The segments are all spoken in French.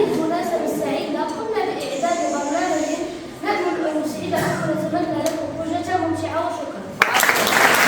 المناسبة السعيدة قمنا بإعداد برنامج نأمل أن يسعدكم ونتمنى لكم خروجة ممتعة وشكرا.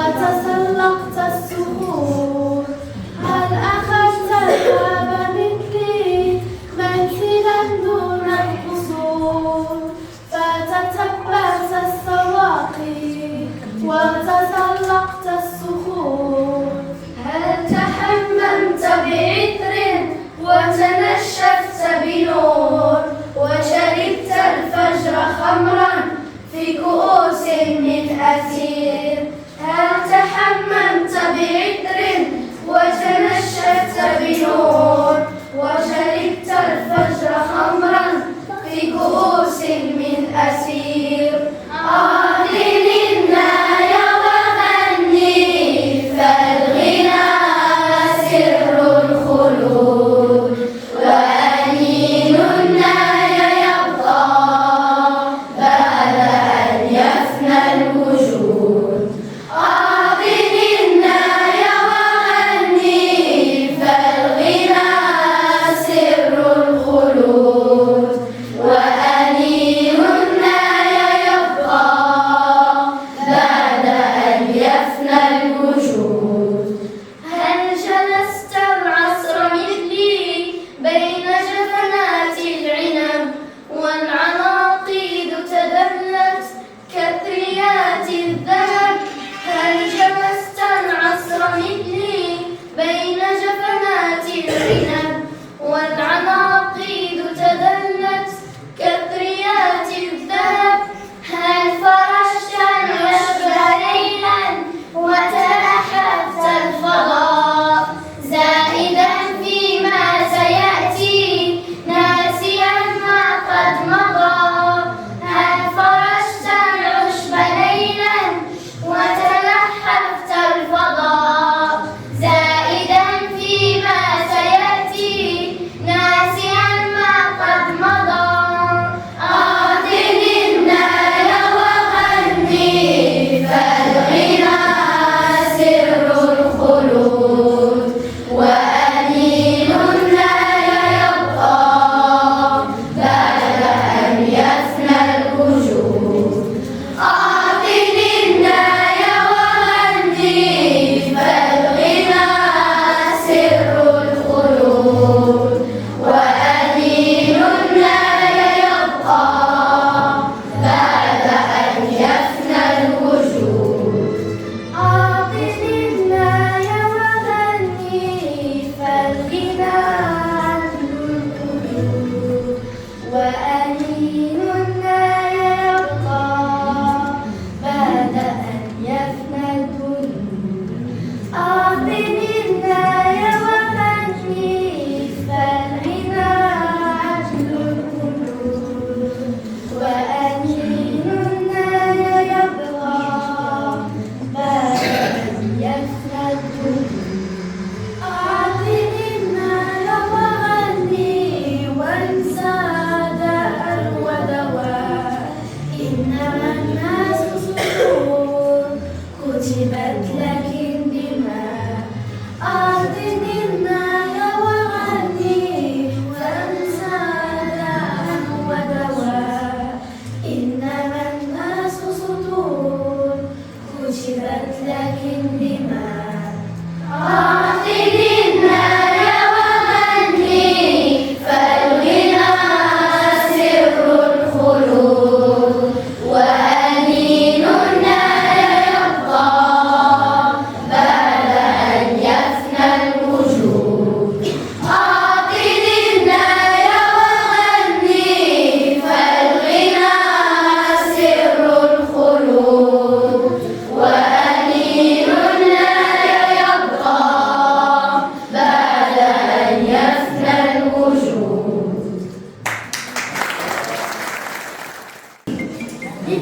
وتسلقت الصخور هل أخذت الباب مثلي منزلا دون القصور فتتبعت السواقي وتسلقت الصخور هل تحممت بعطر وتنشفت بنور وشربت الفجر خمرا في كؤوس من أثير هل تحممت بعطر وتنشفت بنور وشربت الفجر خمرا في كؤوس من أثير أعلن الناي وغني فالغنى سر الخلود وأنين الناي يبقى بعد أن يفنى الوجود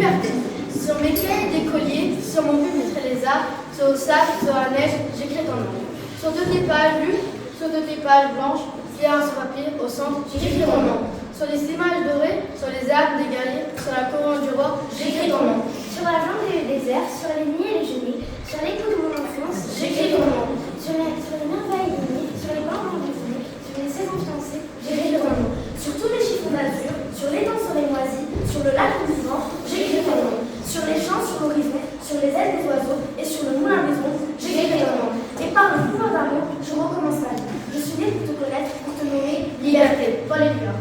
liberté. Sur mes cahiers d'écolier, sur mon pupitre les arbres, sur le sable, sur la neige, j'écris ton nom. Sur toutes tes pages lues, sur toutes tes pages blanches, il y a un papier au centre, j'écris ton nom. Sur les images dorées, sur les arbres des guerriers, sur la couronne du roi, j'écris ton nom. Sur la jungle et le désert, sur les nids et les genêts, sur l'écho de mon enfance, J'écris ton nom. sur les merveilles aînées, sur les bancs endormis, sur les saisons fiancées, J'écris ton nom. sur tous les chiffons d'azur, sur l'étang sur les moisis, sur le lac vivant, J'écris ton nom. sur les champs sur l'horizon, sur les ailes des oiseaux et sur le moulin des ondes, J'écris ton nom. Et par le pouvoir d'amour, je recommence ma vie. Je suis née pour te connaître, pour te nommer. Liberté. Paul Éluard.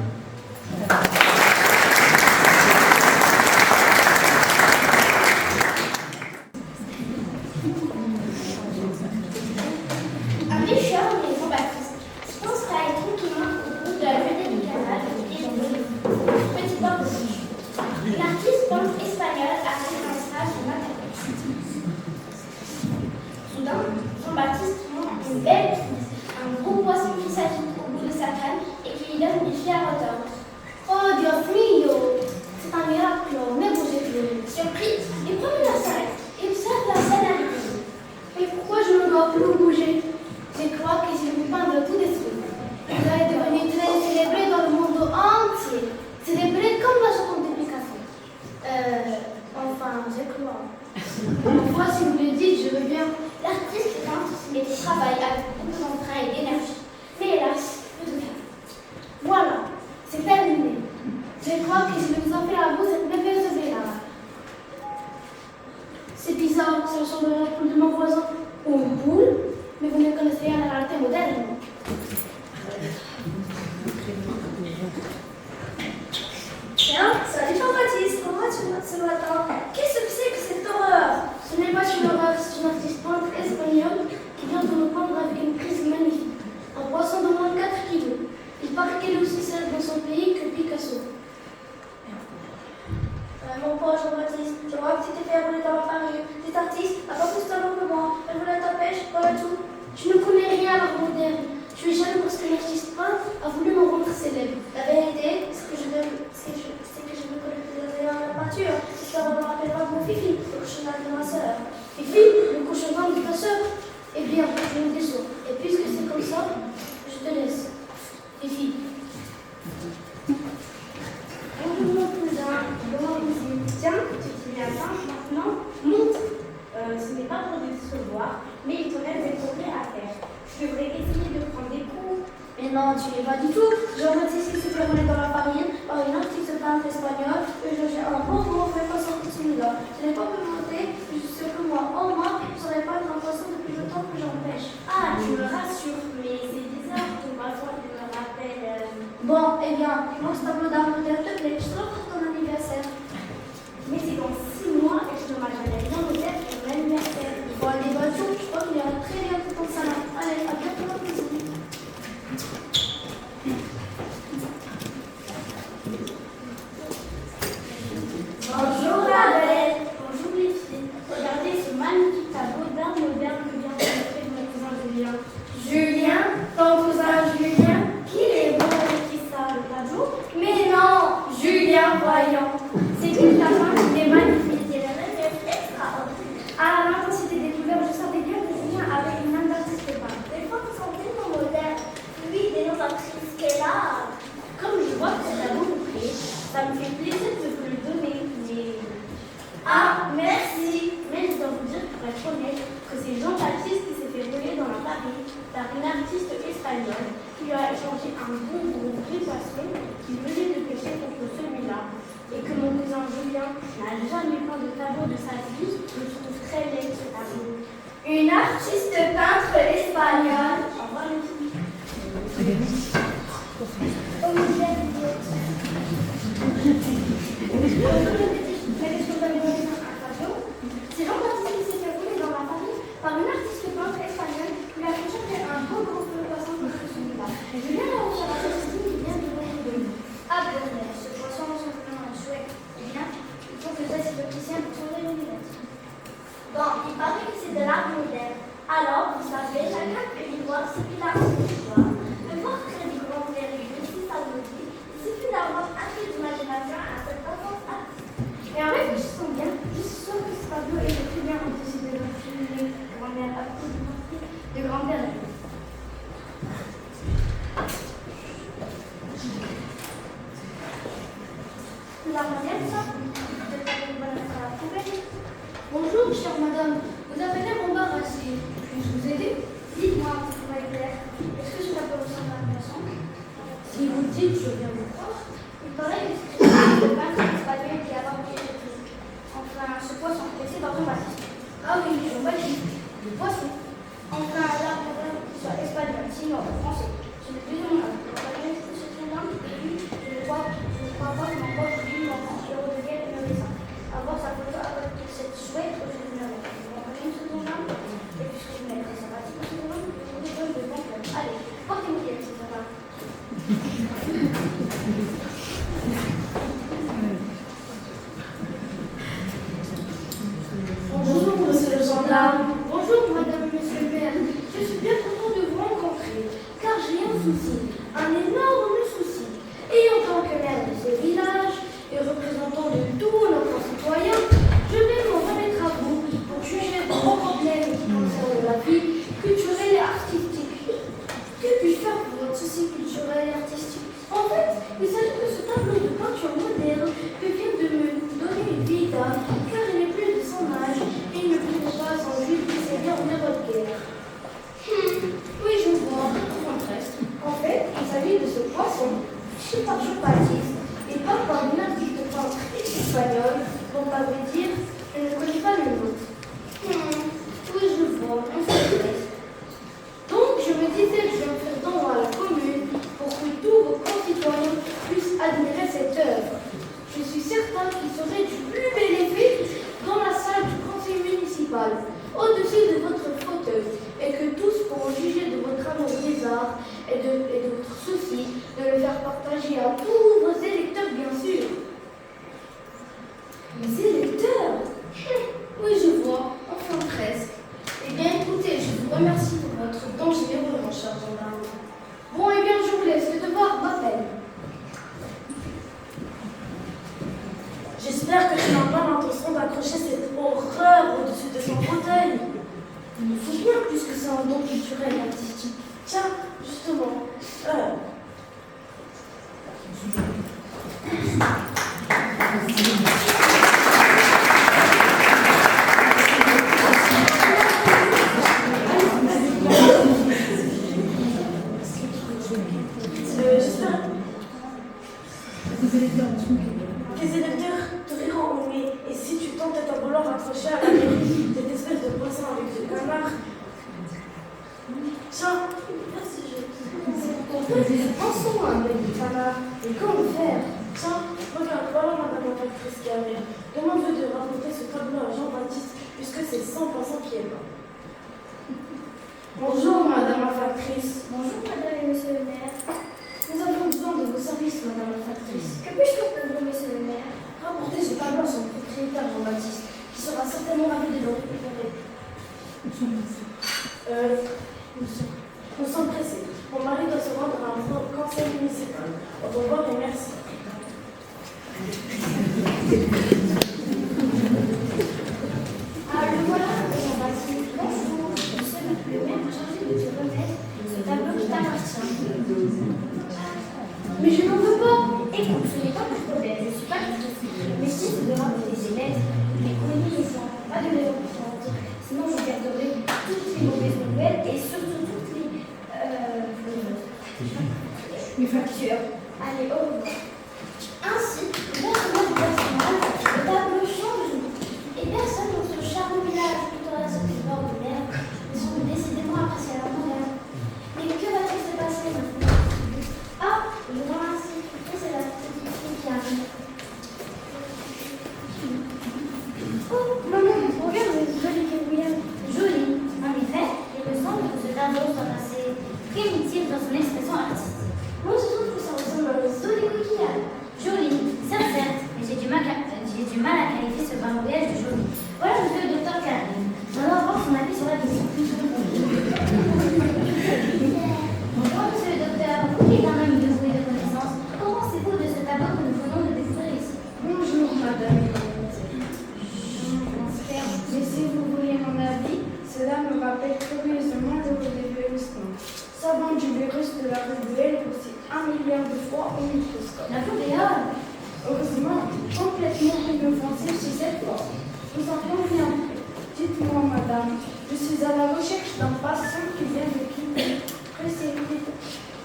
Richard et Jean-Baptiste. Je penserai à aller tranquillement au bout de la venée du canal et je me petit port de bouche. L'artiste peintre espagnol a fait un stage de matériel. Soudain, Jean-Baptiste montre une belle prise, un gros poisson qui s'agite au bout de sa canne et qui lui donne des filles à hauteur. Oh Dios mío! C'est un miracle, mais bougez plus. Surpris, les promeneurs s'arrêtent et observent la scène arriver. Mais pourquoi je ne dois plus bouger? Je crois que je vais peindre tout de suite. Il est devenu très célébré dans le monde entier. Célébré comme la chanson de Picasso. Enfin, je crois. Parfois, si vous le dites, je veux bien. L'artiste peintre et travaille avec beaucoup d'entrain et d'énergie. Mais hélas, peu de cas. Voilà, c'est terminé. Je crois que je vais vous offrir à vous cette merveilleuse villa. C'est bizarre, ça ressemble à la poule de mon voisin. Ou une poule, mais vous ne connaissez rien à l'arte moderne. Tiens, salut Jean-Baptiste, comment vas-tu ce matin? Qu'est-ce que c'est que cette horreur? Ce n'est pas une horreur, c'est une artiste peintre espagnole qui vient de nous peindre avec une prise magnifique. Un poisson de moins de 4 kilos. Il paraît qu'elle est aussi célèbre dans son pays que Picasso. Mon pauvre Jean-Baptiste, je vois que tu t'es fait rouler dans la farine. Cet artiste n'a pas plus de talent que moi. Elle voulait ta pêche, voilà tout. Je ne connais rien à l'art moderne. Je suis jaloux parce que l'artiste peintre a voulu me rendre célèbre. La vérité, c'est que je veux collecter des dans la peinture. Histoire de me rappeler mon Fifi, le couchonnage de ma sœur. Fifi, le cochonnement de ta sœur. Eh bien, je me déçois. Et puisque c'est comme ça, je te laisse. Fifi. Bonjour mon cousin, bonjour ma cousine. Tiens, tu t'y viens bien maintenant? Monte. Ce n'est pas pour décevoir, mais il te reste des progrès à faire. Tu devrais essayer de prendre des cours. Mais non, tu n'es pas du tout. Jean-Baptiste se fait rouler dans la farine par une artiste peintre espagnole et je j'ai un beau fait poisson pour celui-là. Je n'ai pas pu monter, ce que moi, au moins, je ne serais pas un poisson depuis le temps que j'en pêche. Ah, tu me rassures, mais c'est bizarre que ma foi me rappelle. Bon, eh bien, dis-moi ce tableau d'art moderne te plaît, je te l'offre pour ton anniversaire. Mais c'est dans 6 mois et je ne m'attendais rien au tête pour mon anniversaire. Bon, allez, voiture, je crois qu'il ira très bien pour ton salon. Allez, à bientôt, ma cousine. Bonjour Adèle. Bonjour les filles. Regardez ce magnifique tableau d'art moderne que vient de montrer mon cousin Julien. Julien, ton cousin Julien, Qu'il est beau qui ça, le tableau? mais non, Julien, voyons. C'est une la main, il est magnifique et le relief extraordinaire. À l'intensité des couleurs, je sentais bien que Julien avait une main d'artiste peintre. Les formes sont tellement modernes. Oui, des novatrices qu'elle a. Comme je vois que ça vous plaît, ça me fait plaisir de vous le donner. Mais... Ah, merci. Mais je dois vous dire, pour être honnête, que c'est Jean-Baptiste qui s'est fait voler dans la Paris par une artiste espagnole qui lui a échangé un bon gros gris poisson qui venait de pêcher contre celui-là. Et que mon cousin Julien n'a jamais peint de tableau de sa vie, je trouve très laid ce tableau. Une artiste peintre espagnole. Au revoir les filles. C'est Jean-Baptiste qui s'est fait rouler dans la farine par une artiste peintre espagnole qui lui a fait chercher un beau gros poisson contre celui-là. Julien a reçu la Christine qui vient de venir de nous. Ah bon, mais ce poisson ressemble à un chouette. Eh bien, il faut que j'aille le opticien pour changer les lunettes. Bon, il paraît que c'est de l'art moderne. Alors, vous savez, chacun peut y voir ce qu'il a envie de voir. Mais voir créer des grands verres, si ça vous dit, il suffit d'avoir assez d'imagination à cette façon artistique. Et en réfléchissant Marianne, ça? Peut-être pas une bonne affaire à la poubelle. Bonjour, chère madame. Vous avez l'air embarrassée. Puis-je vous aider? Dites-moi, Marie-Claire, est-ce que cela peut ressembler à un poisson? Si vous le dites, je viens vous croire. Il paraît que c'est le peintre espagnol qui a inventé le truc. Enfin, ce poisson, et c'est dans Jean-Baptiste. Ah oui, Jean-Baptiste. Le poisson. Enfin, là, pour qu'il soit espagnol, sinon français. Ce n'est plus ou moins. Le espagnol, c'est son nom, et lui, je ne crois pas qu'il m'emporte lui l'enfant, le redevient le dessin. Avoir sa photo avec cette chouette que je vais vous mettre. Vous comprenez ce nom là? Et puisque je mets très sympathique ce nom, je vous donne de bons plans. Allez, portez-vous bien, c'est sympa. Bonjour, monsieur le gendarme. Bonjour, madame, monsieur le maire. Je suis bien content de vous rencontrer, car j'ai un souci, un énorme souci. Ayant tant que maire de ce village et représentant de tous nos concitoyens, je vais m'en remettre à vous pour juger de vos problèmes qui concernent la vie culturelle et artistique. Que puis-je faire pour votre souci culturel et artistique? En fait, il s'agit de ce tableau de peinture moderne que vient de me donner une vieille dame, car il est plus de son âge et il ne pourrait pas en juger de ses biens de votre guerre. Oui, je vois, presque. En fait, il s'agit de ce poisson, fait par Jean-Baptiste, et peint par une artiste peintre espagnole, dont à vrai dire, je ne connais pas le nom. Oui, je vois, on s'intéresse. Donc, je me disais que je vais faire don à la commune pour que tous vos concitoyens puissent admirer cette œuvre. Je suis certain qu'il serait du plus bel effet dans la salle du conseil municipal, au-dessus de votre fauteuil, et que tous pourront juger de votre amour des arts et de votre souci de le faire partager à tous vos électeurs, bien sûr. Les électeurs? Oui, je vois, enfin presque. Eh bien, écoutez, je vous remercie pour votre don généreux, mon cher gendarme. Bon, eh bien, je vous laisse, le devoir m'appelle. J'espère que tu n'as pas l'intention d'accrocher cette horreur au-dessus de son fauteuil. Il me faut bien plus que c'est un don culturel et artistique. Tiens, justement, j'espère que les électeurs te riront, mais et si tu tentes à vouloir accrocher à la mairie cette espèce de poisson avec ce canard? Tiens, merci, Pensons à un petit canard. Et comment faire? tiens, regarde, voilà madame la factrice qui arrive. Demande-lui de rapporter ce tableau à Jean-Baptiste, puisque c'est 100% qui est blanc. Bonjour, madame la factrice. Bonjour, madame et monsieur le maire. Nous avons besoin de vos services, madame la factrice. Que puis-je faire pour vous, monsieur le maire? Rapportez ce tableau à son propriétaire, Jean-Baptiste, qui sera certainement ravi de le récupérer. Nous sommes pressés. Mon mari doit se rendre à un conseil municipal. Au revoir et merci. Ah, le voilà, Jean-Baptiste. Bonjour. Monsieur le maire m'a chargé de te remettre ce tableau qui t'appartient. Mais je n'en veux pas. Écoute, ce n'est pas mon problème, je ne suis pas triste. Mais si tu devras rapporter ces lettres, les communications, pas de les importantes. Sinon, je garderai toutes les mauvaises nouvelles et surtout toutes les factures. Allez, au revoir. Ainsi, le personnage du personnage, le tableau change. Et personne dans ce charmant village pittoresque du bord de mer ne semble décidément apprécier la moderne. Mais que va-t-il se passer maintenant? Ah, je vous remercie. C'est la petite fille qui arrive. Oh, maman, regarde cette jolie Gabrielle. Jolie, en effet, il me semble que ce tableau soit assez primitif dans son expression artistique. Moi, je trouve que ça ressemble à un joli coquillage. Joli, certes, mais j'ai du mal à qualifier ce barbouillage de joli. Voilà monsieur le docteur Carré. J'aimerais avoir son avis sur la question. Bonjour monsieur le docteur, vous qui êtes un homme de goût et de connaissance, qu'en pensez-vous de ce tableau que nous venons de découvrir ici? Bonjour, madame. Mais si vous voulez mon avis, cela me rappelle curieusement le Véruston. Savant du virus de la rubéole aussi 1 milliard de fois au microscope. La rubéole? Heureusement, complètement inoffensif sur cette fois. Vous en conviens. Dites-moi, madame, je suis à la recherche d'un patient qui vient de quitter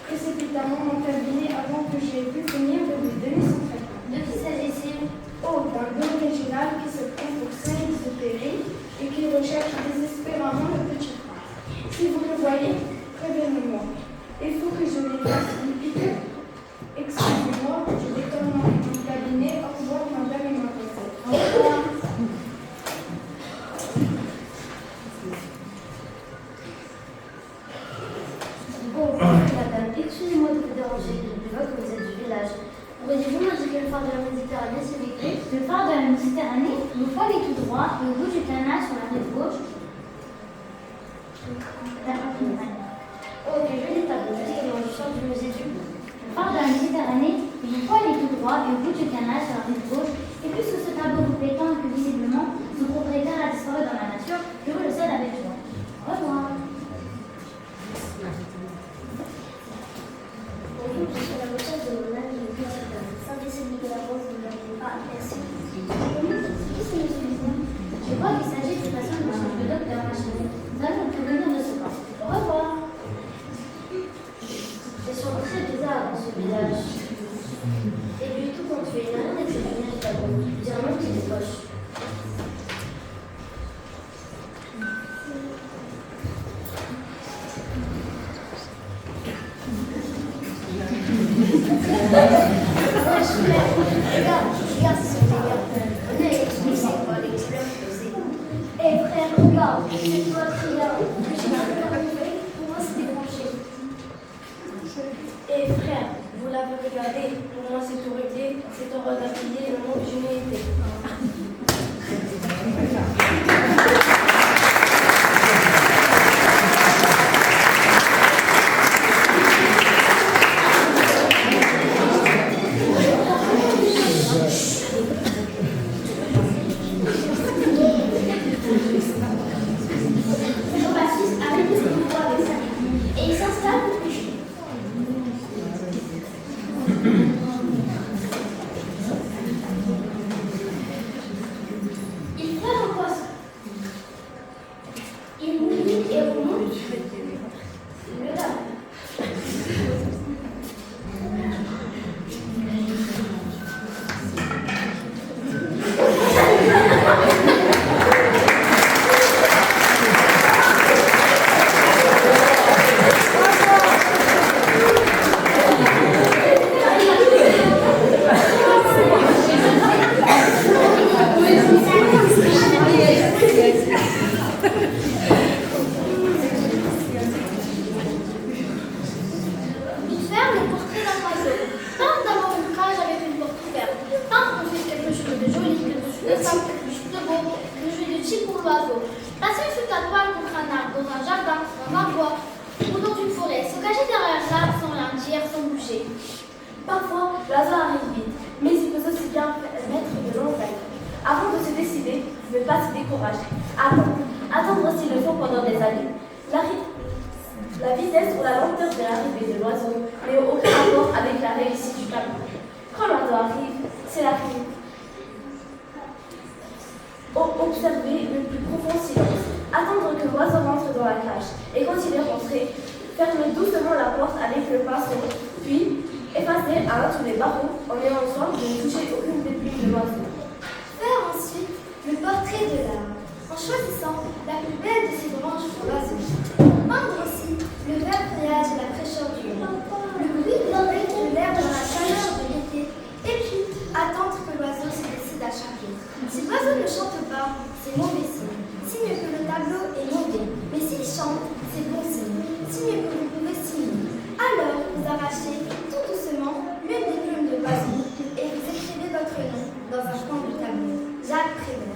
précipitamment mon cabinet avant que j'aie pu finir de lui donner son traitement. De qui s'agit-il? Oh, d'un bon régional qui se prend pour Saint-Exupéry et qui recherche désespérément le petit prince. Si vous le voyez, prévenez-moi. Il faut que je lui fasse une piqûre. Excusez-moi, je détonne mon cabinet. Au revoir, madame et mademoiselle. Au revoir. Bonjour, madame. Excusez-moi de vous déranger. Je vois que vous êtes du village. Pourriez-vous m'indiquer le phare de la Méditerranée, s'il vous plaît? Le phare de la Méditerranée, vous faut aller tout droit et au bout du canal sur la rive gauche. Oh, quel joli tableau, justement, je sors du musée du Le phare de la Méditerranée, il vous faut aller tout droit et au bout du canal sur la rive gauche. Et puisque ce tableau vous plaît tant et que visiblement son propriétaire a disparu dans la nature, je vous le cède avec joie. Au revoir. Bonjour, je suis à la recherche de mon ami le petit homme. Saint-Décide Nicolas Rose, vous ne l'avez pas. Merci. Qui c'est monsieur Lucien? Je crois qu'il s'agit de façon de monsieur le docteur Machin. Nous allons le prévenir de ce pas. Au revoir. Ils sont très bizarres dans ce village. Et lui, tout ponctué, il n'a rien d'exceptionnel du tableau. Je dirais même qu'il est poche. Regarde ce délire. On est expulsé par les fleurs posées. Eh frère, regarde, c'est toi qui là. Je suis un peu arrivé, pour moi c'est débranché. Eh frère, vous l'avez regardé, pour moi c'est tout réglé, c'est heureux d'appuyer le nom que je n'ai été. Jean-Baptiste arrive ce pouvoir avec sa famille et il s'installe pour pêcher. Il prend un poisson. Il mouille et remonte. Le lave. Il ferme le portrait d'un oiseau. Tente d'avoir une cage avec une porte ouverte. Tente qu'on fait quelque chose de joli, quelque chose de simple, quelque chose de beau, quelque chose de type pour l'oiseau. Passer sous ta toile contre un arbre, dans un jardin, dans un bois, ou dans une forêt, se cacher derrière l'arbre sans rien dire, sans bouger. Parfois, l'hasard arrive vite, mais il peut aussi bien mettre de longues veilles. Avant de se décider, ne pas se décourager. Attendre s'il le faut pendant des années. La vitesse ou la lenteur de l'arrivée de l'oiseau n'a aucun rapport avec la réussite du tableau. Quand l'oiseau arrive, c'est la fin. Observer le plus profond silence. Attendre que l'oiseau rentre dans la cage. Et quand il est rentré, fermer doucement la porte avec le pinceau, puis effacer à l'un tous les barreaux en ayant soin de ne toucher aucune pépite de l'oiseau. Faire ensuite le portrait de l'arbre, en choisissant la plus belle de ses branches pour l'oiseau. Peindre aussi le vert feuillage et la fraîcheur du vent, le bruit blanc de l'air dans la chaleur de l'été, et puis attendre que l'oiseau se décide à chanter. Si l'oiseau ne chante pas, c'est mauvais signe, signe que le tableau est mauvais, mais s'il chante, c'est bon signe, signe que vous pouvez signer. Alors vous arrachez tout doucement l'une des plumes de l'oiseau et vous écrivez votre nom dans un coin du tableau. Jacques Prévert.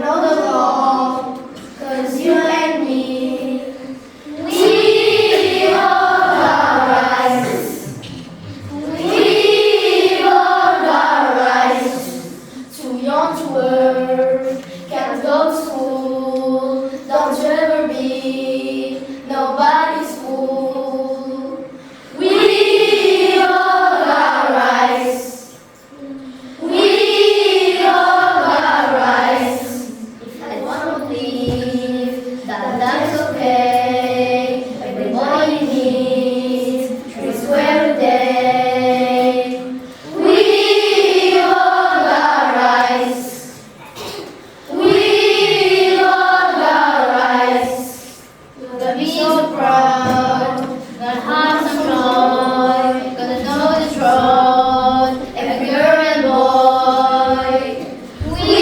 know the law, 'cause you and me, we hold our rights. We hold our rights. Too young to work, can't go to school. Don't you ever be nobody's fool. We hold our rights. We hold our rights. If I wanna believe that that's okay, everybody needs 3 square a day. We hold our rights. We hold our rights. Gonna be so proud, gonna have some joy, gonna know the truth, every girl and boy. We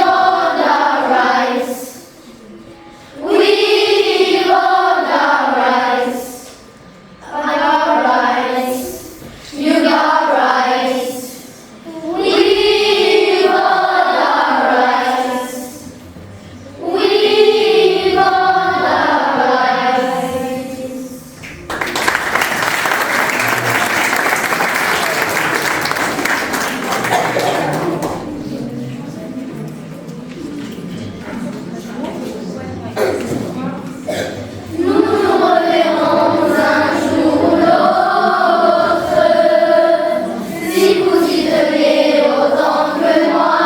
hold our rights. We hold our rights. I got rights, you got rights. We hold our rights. We hold our rights. Nous nous reverrons un jour ou l'autre, si vous y tenez autant que moi.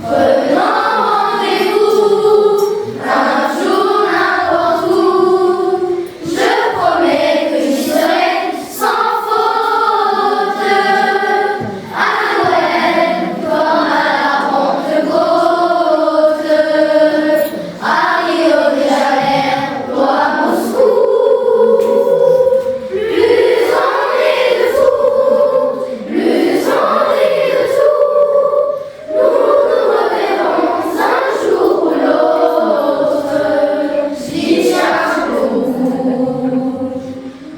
Prenons rendez-vous un jour n'importe où. Je promets que j'y serai sans faute. À Noël comme à la Pentecôte, à Rio de Janeiro ou à Moscou. Plus on est de fous, plus on est de tout. Nous nous reverrons un jour ou l'autre, j'y tiens beaucoup.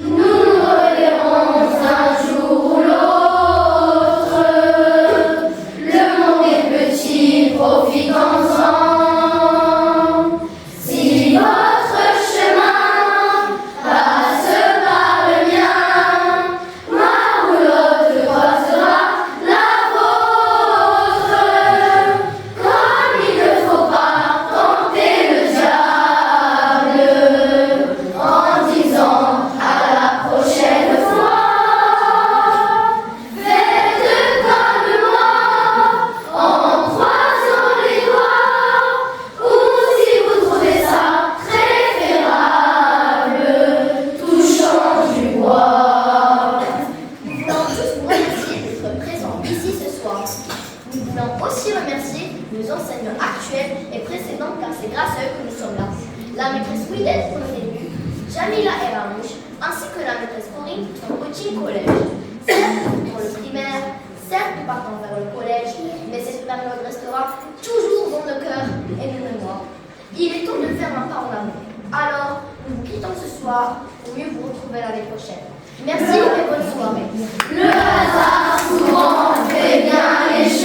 Nous nous reverrons un jour ou l'autre. Le monde est petit, profitons-en. Si votre chemin passe par le mien, ma roulotte croisera la vôtre. Comme il ne faut pas tenter le diable en disant à la prochaine fois. Faites comme moi en croisant les doigts, ou si vous trouvez ça préférable, touchant du bois. Nous voulons tous vous remercier d'être présents ici ce soir. Nous voulons aussi remercier nos enseignants actuels et précédents, car c'est grâce à eux que nous sommes là. La maîtresse Widel pour le début, Jamila et Ramouche, ainsi que la maîtresse Corinne au petit collège. Certes, pour le primaire, certes, nous partons vers le collège, mais cette période restera toujours dans nos cœurs et nos mémoires. Il est temps de faire un pas en avant. Alors, nous vous quittons ce soir pour mieux vous retrouver l'année prochaine. Merci et bonne soirée. Le hasard souvent fait bien les choses.